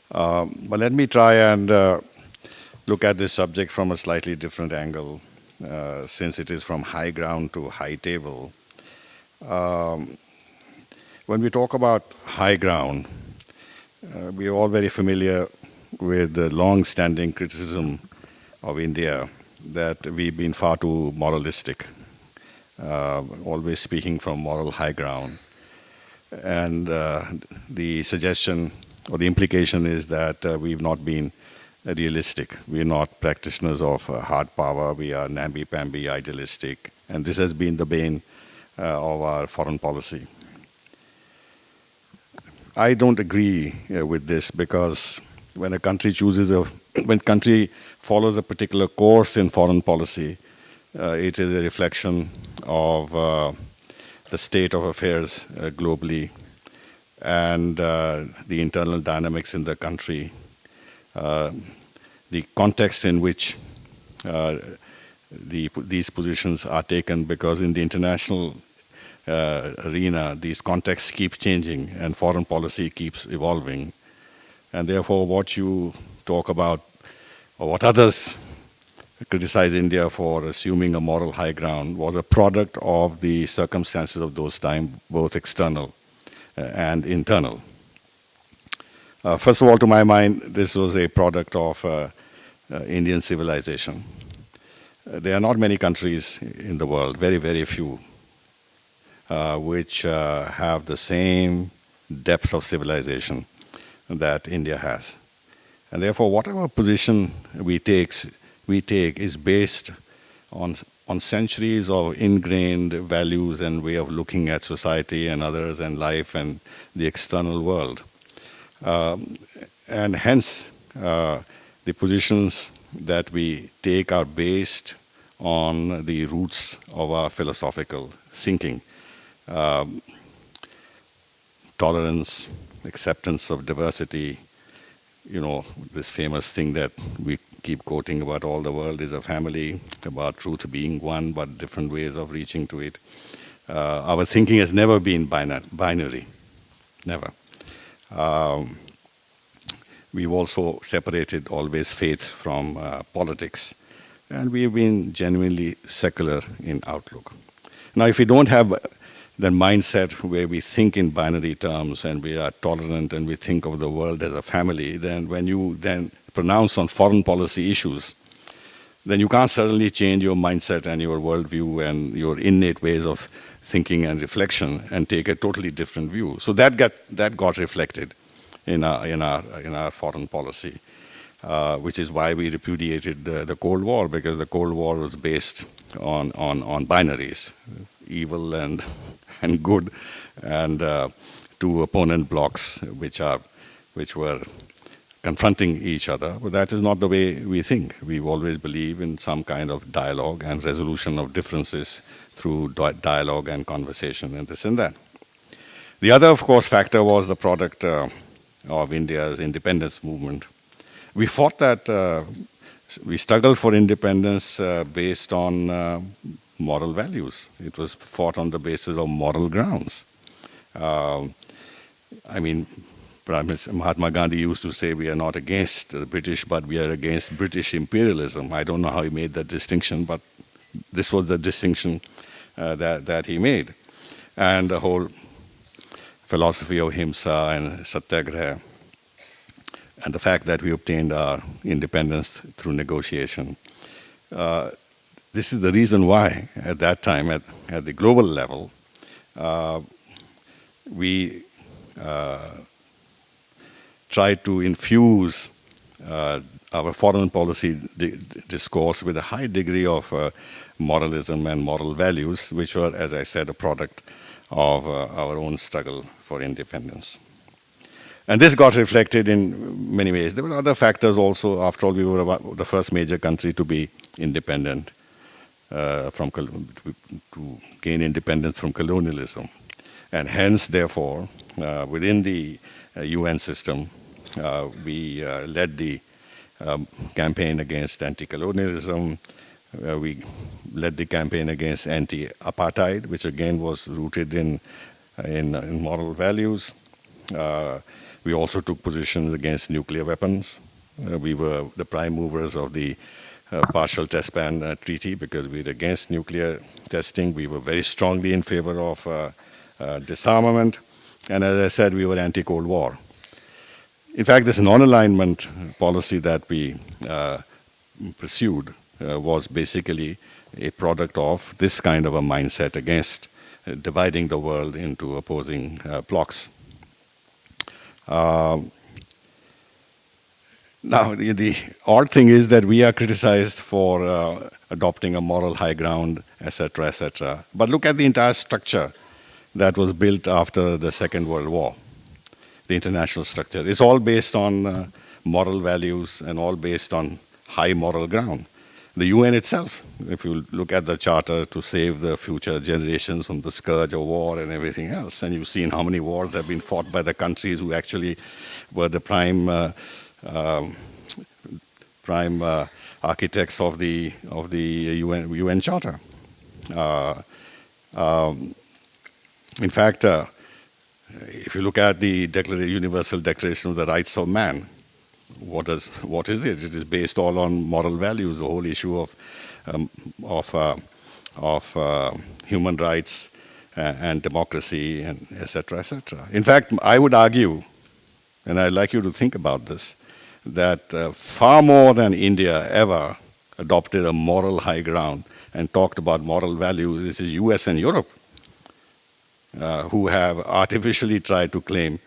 But let me try and look at this subject from a slightly different angle, since it is from high ground to high table. Um, when we talk about high ground, we are all very familiar with the long-standing criticism of India that we've been far too moralistic, always speaking from moral high ground. And the suggestion or the implication is that we've not been realistic. We're not practitioners of hard power. We are namby-pamby, idealistic. And this has been the bane of our foreign policy. I don't agree with this because when a country when country follows a particular course in foreign policy, it is a reflection of the state of affairs globally and the internal dynamics in the country, the context in which these positions are taken, because in the international arena, these contexts keep changing and foreign policy keeps evolving. And therefore, what you talk about, or what others criticize India for assuming a moral high ground, was a product of the circumstances of those times, both external and internal. First of all, to my mind, this was a product of Indian civilization. There are not many countries in the world, very, very few, which have the same depth of civilization that India has. And therefore, whatever position we take is based on centuries of ingrained values and way of looking at society and others and life and the external world. And hence, the positions that we take are based on the roots of our philosophical thinking. Tolerance, acceptance of diversity, this famous thing that we keep quoting about all the world is a family, about truth being one, but different ways of reaching to it. Our thinking has never been binary, never. We've also separated always faith from politics, and we've been genuinely secular in outlook. Now, if we don't have that mindset where we think in binary terms and we are tolerant and we think of the world as a family, then when you then pronounce on foreign policy issues, then you can't suddenly change your mindset and your worldview and your innate ways of thinking and reflection and take a totally different view. So that got reflected in our foreign policy, which is why we repudiated the Cold War, because the Cold War was based on binaries, evil and good, and two opponent blocks which were confronting each other. But that is not the way we think. We always believe in some kind of dialogue and resolution of differences through dialogue and conversation and this and that. The other, of course, factor was the product of India's independence movement. We fought that, we struggled for independence based on moral values. It was fought on the basis of moral grounds. Prime Minister Mahatma Gandhi used to say we are not against the British, but we are against British imperialism. I don't know how he made that distinction, but this was the distinction that he made. And the whole philosophy of Himsa and Satyagraha, and the fact that we obtained our independence through negotiation. This is the reason why, at that time, at the global level, we tried to infuse our foreign policy discourse with a high degree of moralism and moral values, which were, as I said, a product of our own struggle for independence. And this got reflected in many ways. There were other factors also. After all, we were the first major country to be independent, to gain independence from colonialism. And hence, therefore, within the UN system, we led the campaign against anti-colonialism. We led the campaign against anti-apartheid, which again was rooted in moral values. We also took positions against nuclear weapons. We were the prime movers of the partial test ban treaty because we were against nuclear testing. We were very strongly in favor of disarmament. And as I said, we were anti-Cold War. In fact, this non-alignment policy that we pursued was basically a product of this kind of a mindset against dividing the world into opposing blocks. Now, the odd thing is that we are criticized for adopting a moral high ground, etc., etc. But look at the entire structure that was built after the Second World War, the international structure. It's all based on moral values and all based on high moral ground. The UN itself, if you look at the charter to save the future generations from the scourge of war and everything else, and you've seen how many wars have been fought by the countries who actually were the prime architects of the UN Charter. In fact, if you look at the Universal Declaration of the Rights of Man, what is it? It is based all on moral values. The whole issue of human rights and democracy and etc. etc. In fact, I would argue, and I'd like you to think about this, that far more than India ever adopted a moral high ground and talked about moral values, this is US and Europe, who have artificially tried to claim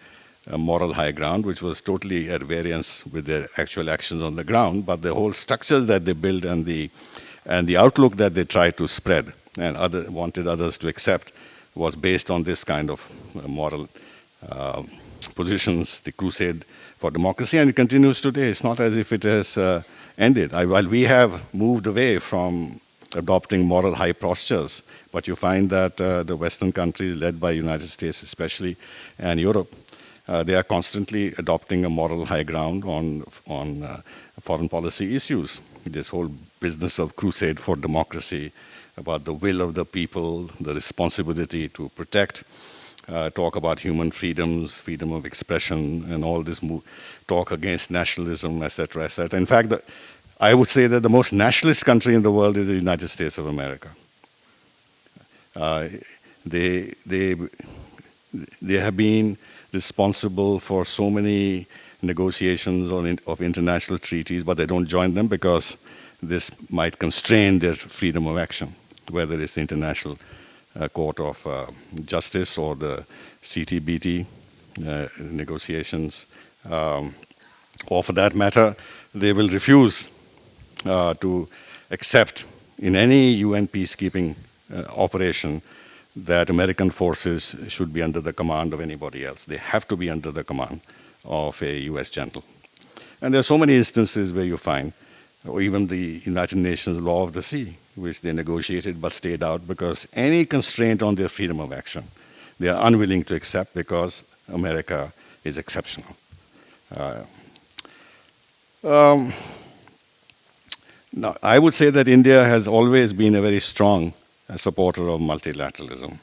a moral high ground, which was totally at variance with their actual actions on the ground, but the whole structures that they built and the outlook that they tried to spread and wanted others to accept was based on this kind of moral positions, the crusade for democracy, and it continues today. It's not as if it has ended. While we have moved away from adopting moral high postures, but you find that the Western countries, led by the United States especially, and Europe, they are constantly adopting a moral high ground on foreign policy issues. This whole business of crusade for democracy, about the will of the people, the responsibility to protect, talk about human freedoms, freedom of expression, and all this talk against nationalism, etc., etc. In fact, I would say that the most nationalist country in the world is the United States of America. They have been responsible for so many negotiations of international treaties, but they don't join them because this might constrain their freedom of action, whether it's the International Court of Justice or the CTBT negotiations, or for that matter, they will refuse to accept in any UN peacekeeping operation that American forces should be under the command of anybody else. They have to be under the command of a US general. And there are so many instances where you find, or even the United Nations Law of the Sea, which they negotiated but stayed out because any constraint on their freedom of action, they are unwilling to accept because America is exceptional. Now, I would say that India has always been a very strong supporter of multilateralism.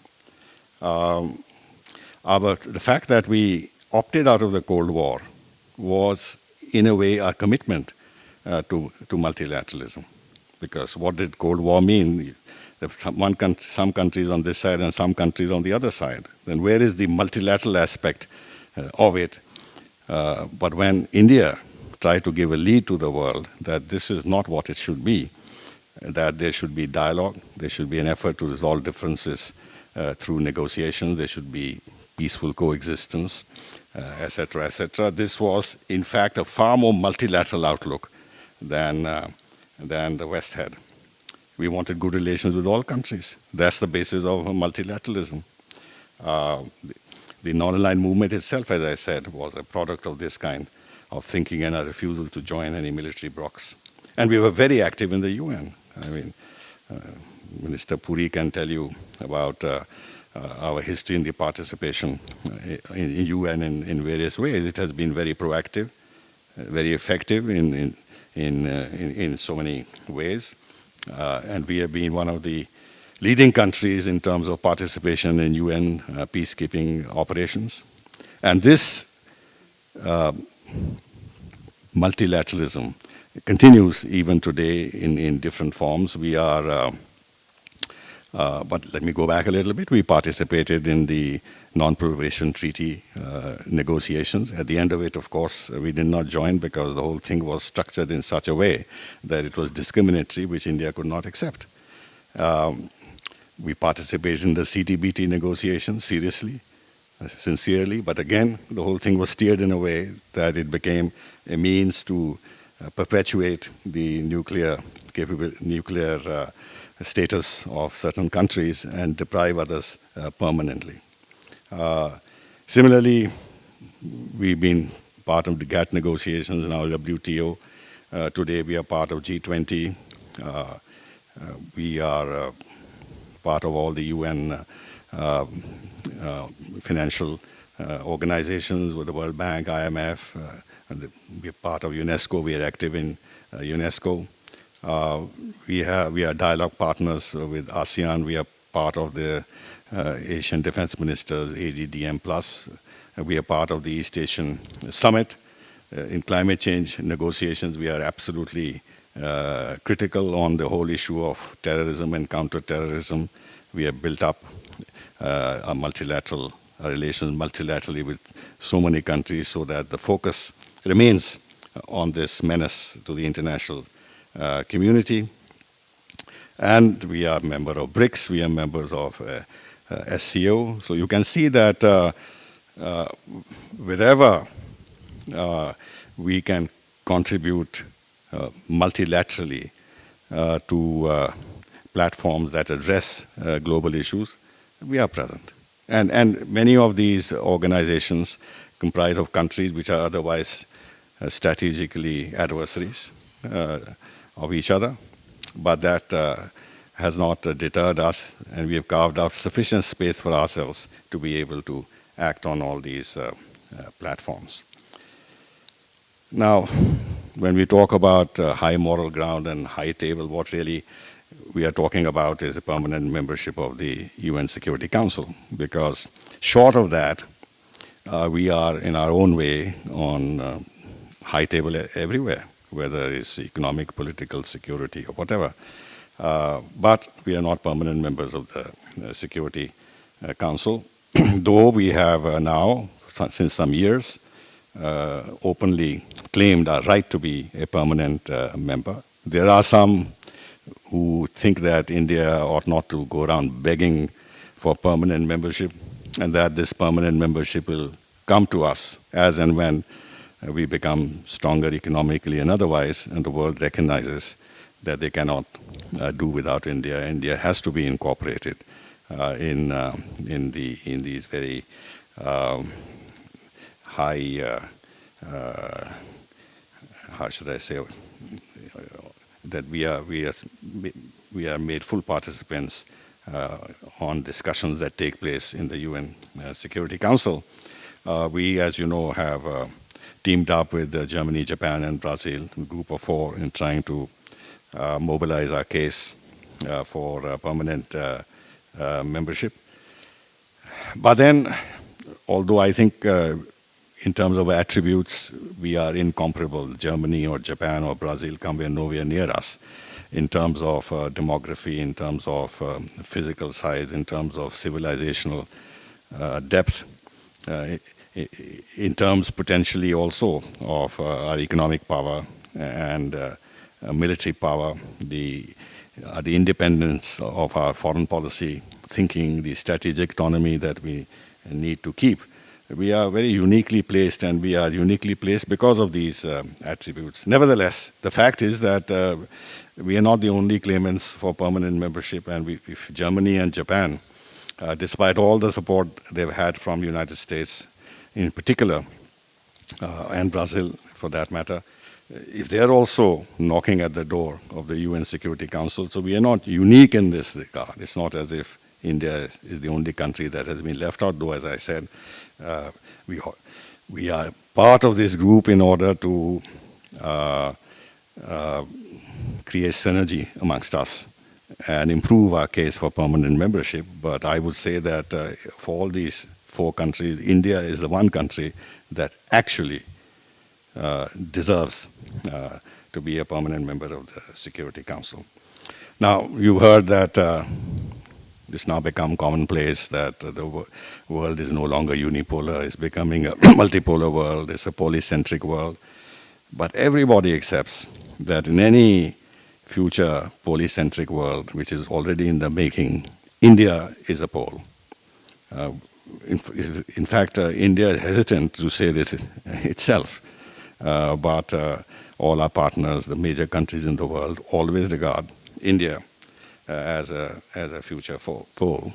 The fact that we opted out of the Cold War was, in a way, our commitment to multilateralism. Because what did Cold War mean? Some countries on this side and some countries on the other side. Then where is the multilateral aspect of it? But when India tried to give a lead to the world that this is not what it should be, that there should be dialogue, there should be an effort to resolve differences through negotiations, there should be peaceful coexistence, etc., etc. This was, in fact, a far more multilateral outlook than the West had. We wanted good relations with all countries. That's the basis of multilateralism. The non-aligned movement itself, as I said, was a product of this kind of thinking and a refusal to join any military blocs. And we were very active in the UN. I mean, Minister Puri can tell you about our history in the participation in UN in various ways. It has been very proactive, very effective in so many ways. And we have been one of the leading countries in terms of participation in UN peacekeeping operations. And this multilateralism continues even today in different forms. We are, but let me go back a little bit. We participated in the non-proliferation treaty negotiations. At the end of it, of course, we did not join because the whole thing was structured in such a way that it was discriminatory, which India could not accept. We participated in the CTBT negotiations seriously, sincerely, but again, the whole thing was steered in a way that it became a means to perpetuate the nuclear status of certain countries and deprive others permanently. Similarly, we've been part of the GATT negotiations, now WTO. Today we are part of G20. We are part of all the UN financial organizations with the World Bank, IMF, and we are part of UNESCO. We are active in UNESCO. We are dialogue partners with ASEAN. We are part of the Asian Defense Ministers, ADDM+. We are part of the East Asian Summit. In climate change negotiations, we are absolutely critical on the whole issue of terrorism and counterterrorism. We have built up a multilateral relations multilaterally with so many countries so that the focus remains on this menace to the international community. And we are a member of BRICS. We are members of SCO. So you can see that wherever we can contribute multilaterally to platforms that address global issues, we are present. And many of these organizations comprise of countries which are otherwise strategically adversaries of each other, but that has not deterred us, and we have carved out sufficient space for ourselves to be able to act on all these platforms. Now, when we talk about high moral ground and high table, what really we are talking about is a permanent membership of the UN Security Council, because short of that, we are in our own way on high table everywhere, whether it's economic, political, security, or whatever. But we are not permanent members of the Security Council, though we have now, since some years, openly claimed our right to be a permanent member. There are some who think that India ought not to go around begging for permanent membership, and that this permanent membership will come to us as and when we become stronger economically and otherwise, and the world recognizes that they cannot do without India. India has to be incorporated in these very high, how should I say, that we are made full participants on discussions that take place in the UN Security Council. We, as you know, have teamed up with Germany, Japan, and Brazil, a group of 4, in trying to mobilize our case for permanent membership. But then, although I think in terms of attributes, we are incomparable. Germany or Japan or Brazil come nowhere near us in terms of demography, in terms of physical size, in terms of civilizational depth, in terms potentially also of our economic power and military power, the independence of our foreign policy thinking, the strategic autonomy that we need to keep. We are very uniquely placed, and we are uniquely placed because of these attributes. Nevertheless, the fact is that we are not the only claimants for permanent membership, and if Germany and Japan, despite all the support they've had from the United States in particular, and Brazil for that matter, if they're also knocking at the door of the UN Security Council, so we are not unique in this regard. It's not as if India is the only country that has been left out, though, as I said, we are part of this group in order to create synergy amongst us and improve our case for permanent membership. But I would say that for all these 4 countries, India is the one country that actually deserves to be a permanent member of the Security Council. Now, you heard that it's now become commonplace that the world is no longer unipolar. It's becoming a multipolar world. It's a polycentric world. But everybody accepts that in any future polycentric world, which is already in the making, India is a pole. Uh, in fact, India is hesitant to say this itself, but all our partners, the major countries in the world, always regard India as a future pole.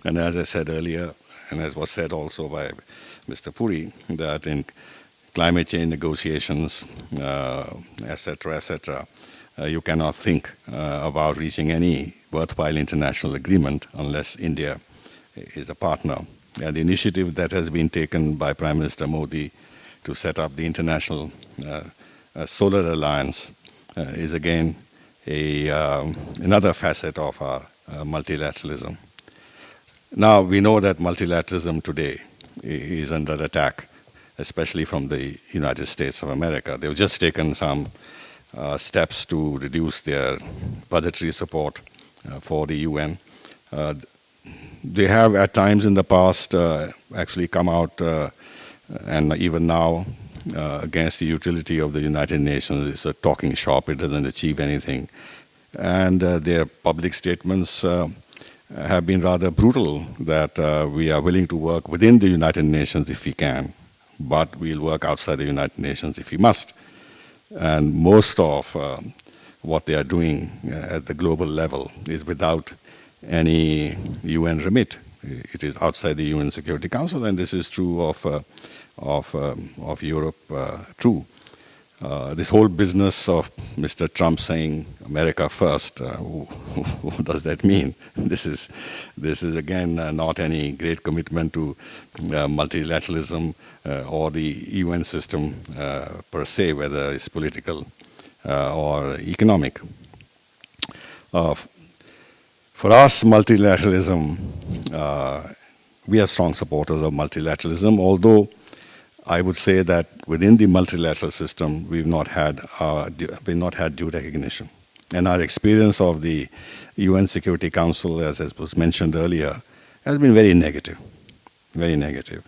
And as I said earlier, and as was said also by Mr. Puri, that in climate change negotiations, etc., you cannot think about reaching any worthwhile international agreement unless India is a partner. And the initiative that has been taken by Prime Minister Modi to set up the International Solar Alliance is again another facet of our multilateralism. Now, we know that multilateralism today is under attack, especially from the United States of America. They've just taken some steps to reduce their budgetary support for the UN. They have at times in the past actually come out and even now against the utility of the United Nations. It's a talking shop. It doesn't achieve anything. And their public statements have been rather brutal, that we are willing to work within the United Nations if we can, but we'll work outside the United Nations if we must. And most of what they are doing at the global level is without any UN remit. It is outside the UN Security Council, and this is true of Europe too. This whole business of Mr. Trump saying America first, what does that mean? This is again not any great commitment to multilateralism or the UN system per se, whether it's political or economic. For us, multilateralism, we are strong supporters of multilateralism, although I would say that within the multilateral system, we've not had due recognition. And our experience of the UN Security Council, as was mentioned earlier, has been very negative, very negative.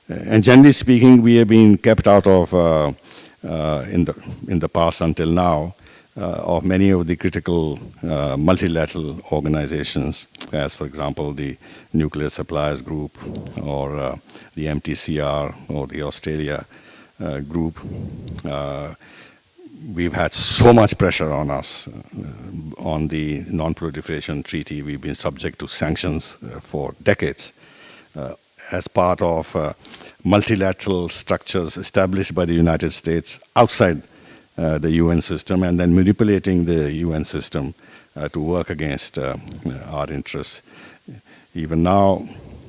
And generally speaking, we have been kept out of, in the past until now, of many of the critical multilateral organizations, as for example the Nuclear Suppliers Group or the MTCR or the Australia group. We've had so much pressure on us on the Non-Proliferation Treaty. We've been subject to sanctions for decades as part of multilateral structures established by the United States outside the UN system, and then manipulating the UN system to work against our interests. Even now,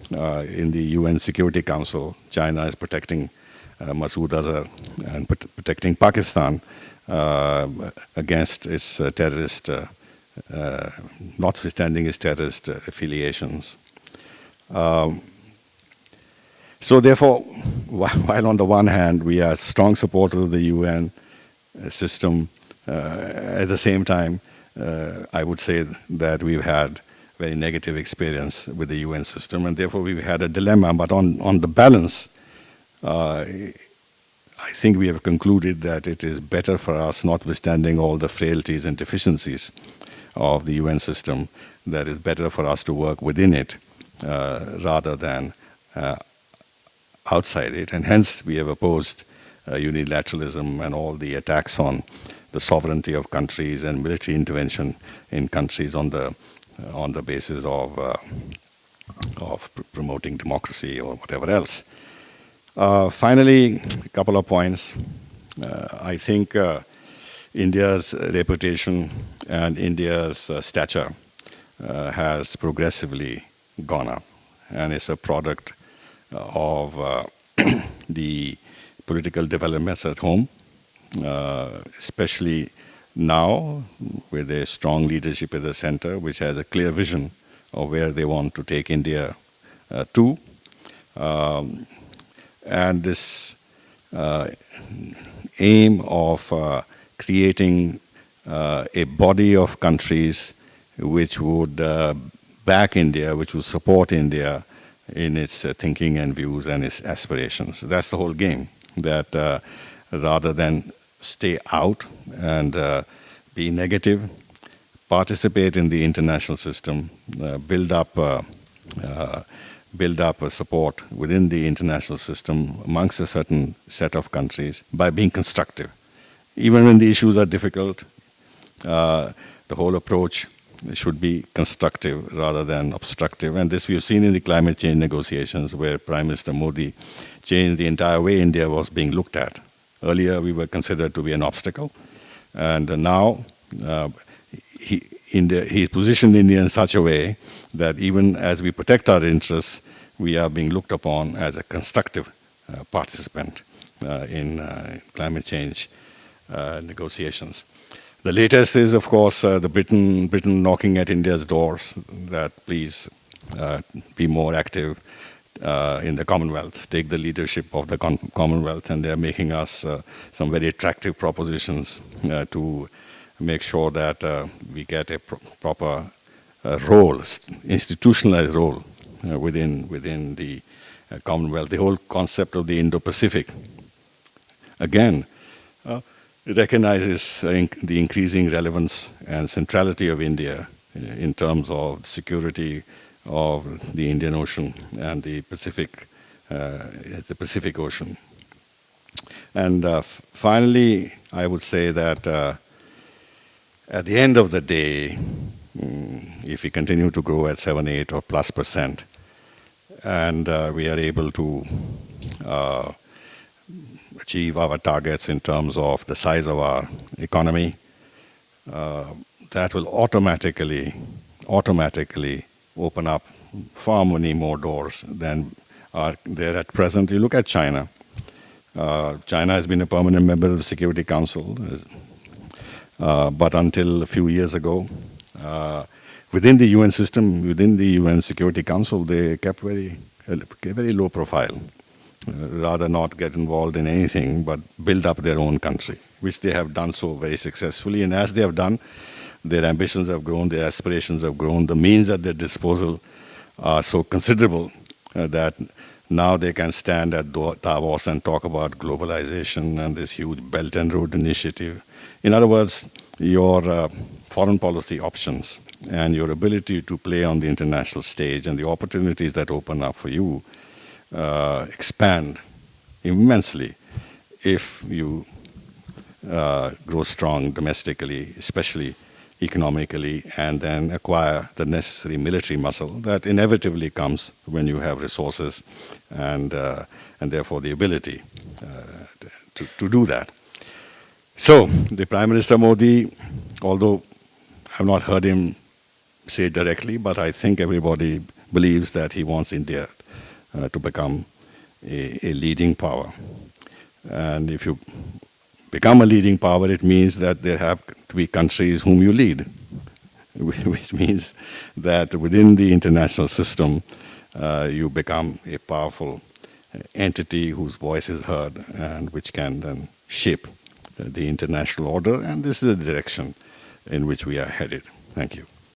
in the UN Security Council, China is protecting Masood Azhar and protecting Pakistan against its terrorist, notwithstanding its terrorist affiliations. So therefore, while on the one hand we are strong supporters of the UN system, at the same time, I would say that we've had very negative experience with the UN system, and therefore we've had a dilemma. But on the balance, I think we have concluded that it is better for us, notwithstanding all the frailties and deficiencies of the UN system, that it's better for us to work within it rather than outside it. And hence we have opposed unilateralism and all the attacks on the sovereignty of countries and military intervention in countries on the basis of promoting democracy or whatever else. Finally, a couple of points. I think India's reputation and India's stature has progressively gone up, and it's a product of the political developments at home, especially now with a strong leadership at the center, which has a clear vision of where they want to take India to. And this aim of creating a body of countries which would back India, which would support India in its thinking and views and its aspirations. That's the whole game, that rather than stay out and be negative, participate in the international system, build up a support within the international system amongst a certain set of countries by being constructive. Even when the issues are difficult, the whole approach should be constructive rather than obstructive. And this we've seen in the climate change negotiations, where Prime Minister Modi changed the entire way India was being looked at. Earlier, we were considered to be an obstacle. And now, he's positioned India in such a way that even as we protect our interests, we are being looked upon as a constructive participant in climate change negotiations. The latest is, of course, the Britain knocking at India's doors that please be more active in the Commonwealth, take the leadership of the Commonwealth, and they're making us some very attractive propositions to make sure that we get a proper role, institutionalized role within the Commonwealth. The whole concept of the Indo-Pacific, again, it recognizes the increasing relevance and centrality of India in terms of security of the Indian Ocean and the Pacific Ocean. And finally, I would say that at the end of the day, if we continue to grow at 7, 8 or plus %, and we are able to achieve our targets in terms of the size of our economy, that will automatically open up far many more doors than are there at present. You look at China. China has been a permanent member of the Security Council, but until a few years ago, within the UN system, within the UN Security Council, they kept very low profile. Rather not get involved in anything, but build up their own country, which they have done so very successfully. And as they have done, their ambitions have grown, their aspirations have grown, the means at their disposal are so considerable that now they can stand at Davos and talk about globalization and this huge Belt and Road Initiative. In other words, your foreign policy options and your ability to play on the international stage and the opportunities that open up for you expand immensely if you grow strong domestically, especially economically, and then acquire the necessary military muscle that inevitably comes when you have resources and therefore the ability to do that. So the Prime Minister Modi, although I've not heard him say it directly, but I think everybody believes that he wants India to become a leading power. And if you become a leading power, it means that there have to be countries whom you lead, which means that within the international system, you become a powerful entity whose voice is heard and which can then shape the international order. And this is the direction in which we are headed. Thank you.